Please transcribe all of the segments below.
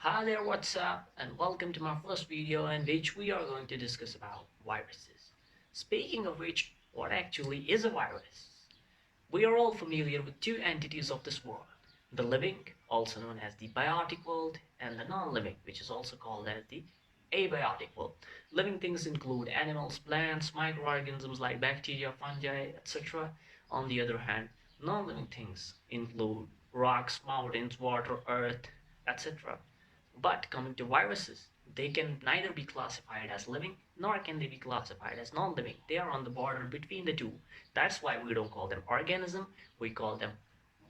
Hi there, what's up? And welcome to my first video in which we are going to discuss about viruses. Speaking of which, what actually is a virus? We are all familiar with two entities of this world. The living, also known as the biotic world, and the non-living, which is also called as the abiotic world. Living things include animals, plants, microorganisms like bacteria, fungi, etc. On the other hand, non-living things include rocks, mountains, water, earth, etc. But coming to viruses, they can neither be classified as living nor can they be classified as non-living. They are on the border between the two. That's why we don't call them organism, we call them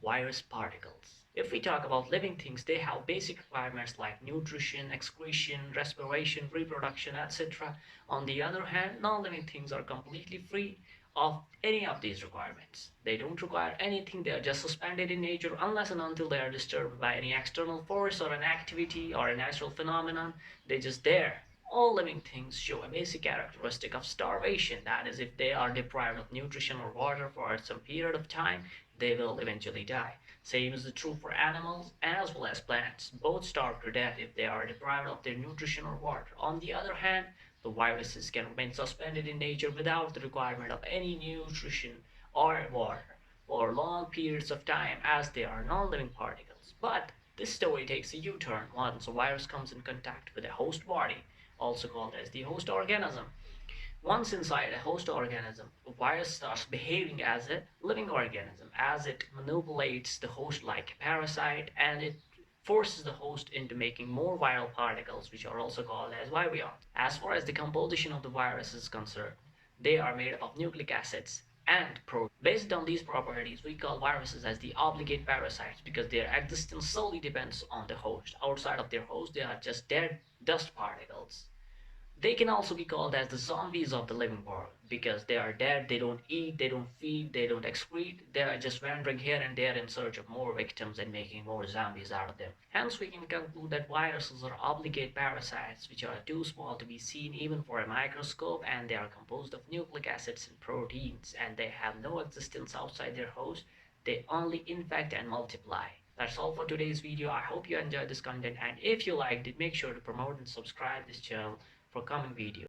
virus particles. If we talk about living things, they have basic requirements like nutrition, excretion, respiration, reproduction, etc. On the other hand, non-living things are completely free of any of these requirements. They don't require anything, they are just suspended in nature unless and until they are disturbed by any external force or an activity or a natural phenomenon. They're just there. All living things show a basic characteristic of starvation. That is, if they are deprived of nutrition or water for some period of time, they will eventually die. Same is true for animals as well as plants. Both starve to death if they are deprived of their nutrition or water. On the other hand, the viruses can remain suspended in nature without the requirement of any nutrition or water for long periods of time as they are non-living particles. But this story takes a U-turn once a virus comes in contact with a host body, also called as the host organism. Once inside a host organism, a virus starts behaving as a living organism as it manipulates the host like a parasite and it forces the host into making more viral particles, which are also called as virions. As far as the composition of the virus is concerned, they are made up of nucleic acids and proteins. Based on these properties, we call viruses as the obligate parasites because their existence solely depends on the host. Outside of their host, they are just dead dust particles. They can also be called as the zombies of the living world because they are dead, they don't eat, they don't feed, they don't excrete, they are just wandering here and there in search of more victims and making more zombies out of them. Hence, we can conclude that viruses are obligate parasites which are too small to be seen even for a microscope and they are composed of nucleic acids and proteins and they have no existence outside their host. They only infect and multiply. That's all for today's video. I hope you enjoyed this content and if you liked it, make sure to promote and subscribe this channel for coming videos.